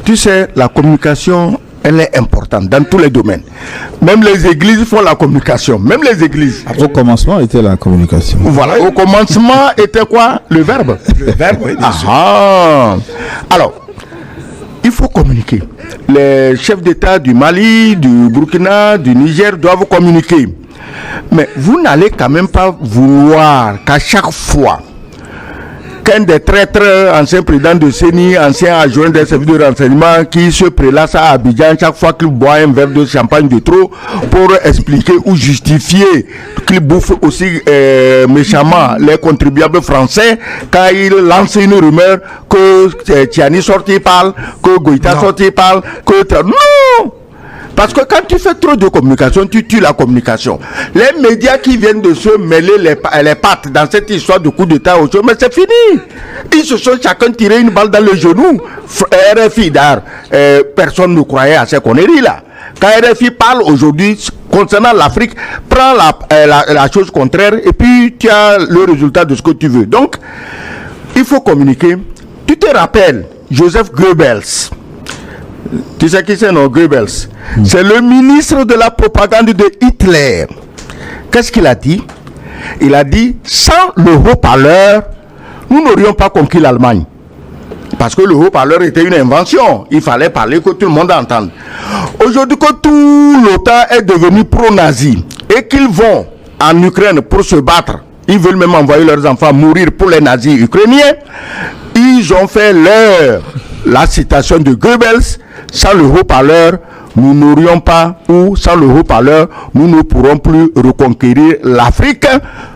Tu sais, la communication, elle est importante dans tous les domaines. Même les églises font la communication. Même les églises. Au commencement était la communication. Voilà. Au commencement était quoi? Le verbe. Le verbe, oui, bien sûr. Alors, il faut communiquer. Les chefs d'État du Mali, du Burkina, du Niger doivent communiquer. Mais vous n'allez quand même pas vouloir qu'à chaque fois qu'un des traîtres, ancien président de CENI, ancien adjoint des services de renseignement qui se prélasse à Abidjan chaque fois qu'il boit un verre de champagne de trop pour expliquer ou justifier qu'il bouffe aussi méchamment les contribuables français quand il lance une rumeur que Tiani sorti parle, que Goïta sorti parle, que... Non! Parce que quand tu fais trop de communication, tu tues la communication. Les médias qui viennent de se mêler les pattes dans cette histoire de coup d'État au mais c'est fini. Ils se sont chacun tiré une balle dans le genou. RFI, personne ne croyait à ces conneries-là. Quand RFI parle aujourd'hui concernant l'Afrique, prends la chose contraire et puis tu as le résultat de ce que tu veux. Donc, il faut communiquer. Tu te rappelles, Joseph Goebbels. Tu sais qui c'est, non? Goebbels. C'est le ministre de la propagande de Hitler. Qu'est-ce qu'il a dit? Il a dit, sans le haut-parleur, nous n'aurions pas conquis l'Allemagne. Parce que le haut-parleur était une invention. Il fallait parler que tout le monde entende. Aujourd'hui que tout l'OTAN est devenu pro-nazi et qu'ils vont en Ukraine pour se battre, ils veulent même envoyer leurs enfants mourir pour les nazis ukrainiens, ils ont fait la citation de Goebbels, sans le haut-parleur, nous n'aurions pas, ou sans le haut-parleur, nous ne pourrons plus reconquérir l'Afrique,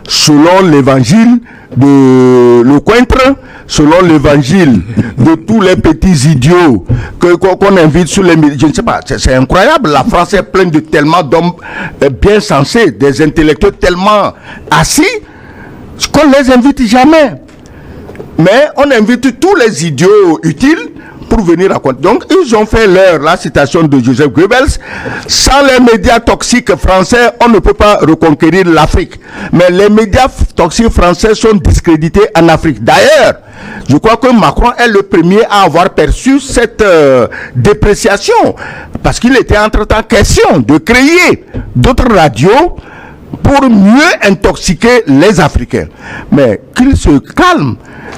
selon l'évangile de Lecointre, selon l'évangile de tous les petits idiots qu'on invite sur les médias. Je ne sais pas, c'est incroyable. La France est pleine de tellement d'hommes bien sensés, des intellectuels tellement assis, qu'on ne les invite jamais. Mais on invite tous les idiots utiles pour venir raconter. Donc, ils ont fait la citation de Joseph Goebbels. Sans les médias toxiques français, on ne peut pas reconquérir l'Afrique. Mais les médias toxiques français sont discrédités en Afrique. D'ailleurs, je crois que Macron est le premier à avoir perçu cette dépréciation. Parce qu'il était entre-temps question de créer d'autres radios pour mieux intoxiquer les Africains. Mais qu'ils se calment,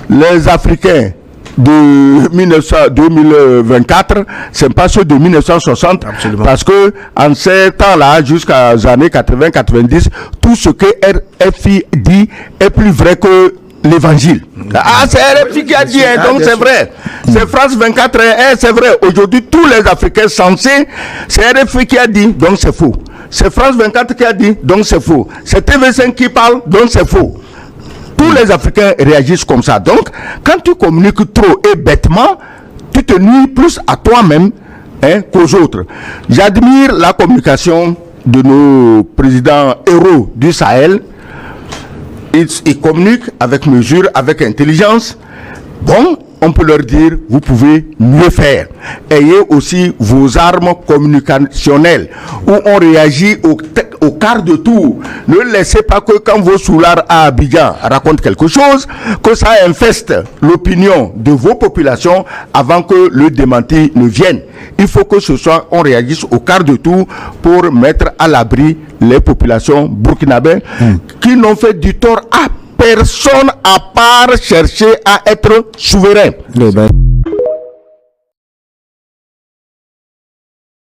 les Africains de 2024, c'est pas ceux de 1960. Absolument. Parce que en ces temps-là, jusqu'à les années 80-90, tout ce que RFI dit est plus vrai que l'évangile. Ah, c'est RFI qui a dit, donc c'est vrai. C'est France 24, c'est vrai. Aujourd'hui, tous les Africains sensés, c'est RFI qui a dit, donc c'est faux. C'est France 24 qui a dit, donc c'est faux. C'est TV5 qui parle, donc c'est faux. Tous les Africains réagissent comme ça. Donc, quand tu communiques trop et bêtement, tu te nuis plus à toi-même qu'aux autres. J'admire la communication de nos présidents héros du Sahel. Ils communiquent avec mesure, avec intelligence. Bon, on peut leur dire, vous pouvez mieux faire. Ayez aussi vos armes communicationnelles où on réagit au quart de tour. Ne laissez pas que quand vos soulards à Abidjan racontent quelque chose, que ça infeste l'opinion de vos populations avant que le démenti ne vienne. Il faut que ce soit, on réagisse au quart de tour pour mettre à l'abri les populations burkinabées qui n'ont fait du tort à personne à part chercher à être souverain.